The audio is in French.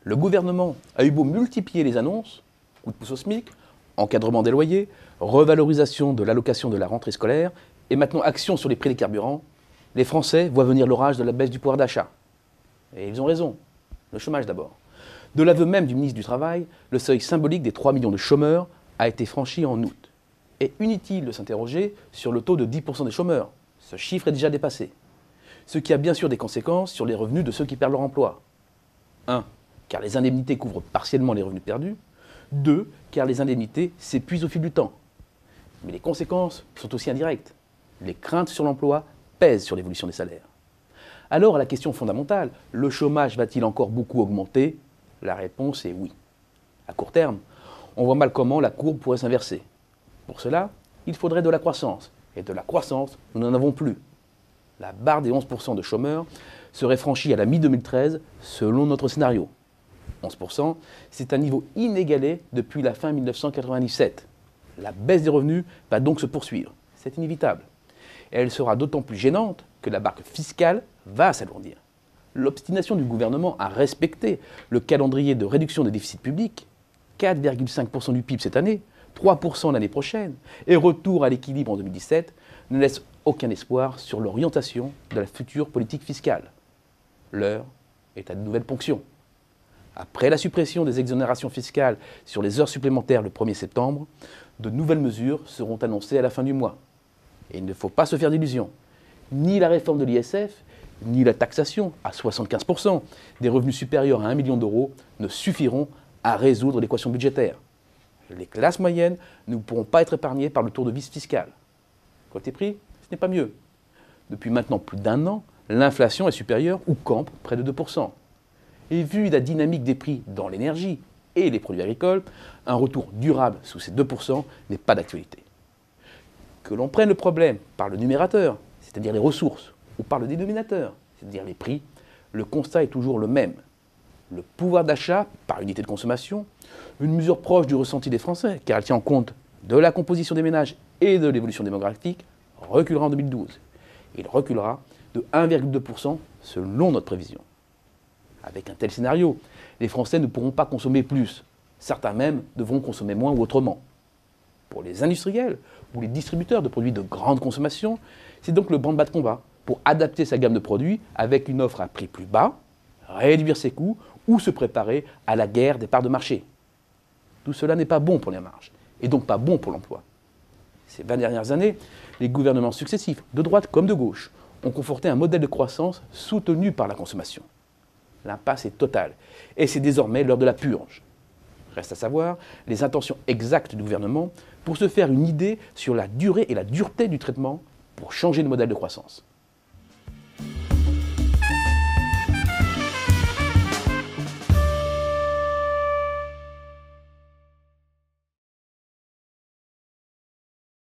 Le gouvernement a eu beau multiplier les annonces, coup de pouce au SMIC, encadrement des loyers, revalorisation de l'allocation de la rentrée scolaire et maintenant action sur les prix des carburants, les Français voient venir l'orage de la baisse du pouvoir d'achat. Et ils ont raison. Le chômage d'abord. De l'aveu même du ministre du Travail, le seuil symbolique des 3 millions de chômeurs a été franchi en août. Et inutile de s'interroger sur le taux de 10% des chômeurs. Ce chiffre est déjà dépassé. Ce qui a bien sûr des conséquences sur les revenus de ceux qui perdent leur emploi. 1. Car les indemnités couvrent partiellement les revenus perdus. 2. Car les indemnités s'épuisent au fil du temps. Mais les conséquences sont aussi indirectes. Les craintes sur l'emploi pèsent sur l'évolution des salaires. Alors, à la question fondamentale, le chômage va-t-il encore beaucoup augmenter? La réponse est oui. À court terme, on voit mal comment la courbe pourrait s'inverser. Pour cela, il faudrait de la croissance. Et de la croissance, nous n'en avons plus. La barre des 11% de chômeurs serait franchie à la mi-2013 selon notre scénario. 11%, c'est un niveau inégalé depuis la fin 1997. La baisse des revenus va donc se poursuivre. C'est inévitable. Et elle sera d'autant plus gênante que la barque fiscale va s'alourdir. L'obstination du gouvernement à respecter le calendrier de réduction des déficits publics, 4,5% du PIB cette année, 3% l'année prochaine, et retour à l'équilibre en 2017, ne laisse aucun espoir sur l'orientation de la future politique fiscale. L'heure est à de nouvelles ponctions. Après la suppression des exonérations fiscales sur les heures supplémentaires le 1er septembre, de nouvelles mesures seront annoncées à la fin du mois. Et il ne faut pas se faire d'illusions. Ni la réforme de l'ISF, ni la taxation à 75% des revenus supérieurs à 1 million d'euros ne suffiront à résoudre l'équation budgétaire. Les classes moyennes ne pourront pas être épargnées par le tour de vis fiscal. Côté prix, ce n'est pas mieux. Depuis maintenant plus d'1 an, l'inflation est supérieure ou campe près de 2%. Et vu la dynamique des prix dans l'énergie et les produits agricoles, un retour durable sous ces 2% n'est pas d'actualité. Que l'on prenne le problème par le numérateur, c'est-à-dire les ressources, ou par le dénominateur, c'est-à-dire les prix, le constat est toujours le même. Le pouvoir d'achat par unité de consommation, une mesure proche du ressenti des Français, car elle tient compte de la composition des ménages et de l'évolution démographique, reculera en 2012. Il reculera de 1,2% selon notre prévision. Avec un tel scénario, les Français ne pourront pas consommer plus. Certains même devront consommer moins ou autrement. Pour les industriels ou les distributeurs de produits de grande consommation, c'est donc le branle-bas de combat pour adapter sa gamme de produits avec une offre à prix plus bas, réduire ses coûts ou se préparer à la guerre des parts de marché. Tout cela n'est pas bon pour les marges et donc pas bon pour l'emploi. Ces 20 dernières années, les gouvernements successifs, de droite comme de gauche, ont conforté un modèle de croissance soutenu par la consommation. L'impasse est totale et c'est désormais l'heure de la purge. Reste à savoir les intentions exactes du gouvernement pour se faire une idée sur la durée et la dureté du traitement pour changer de modèle de croissance.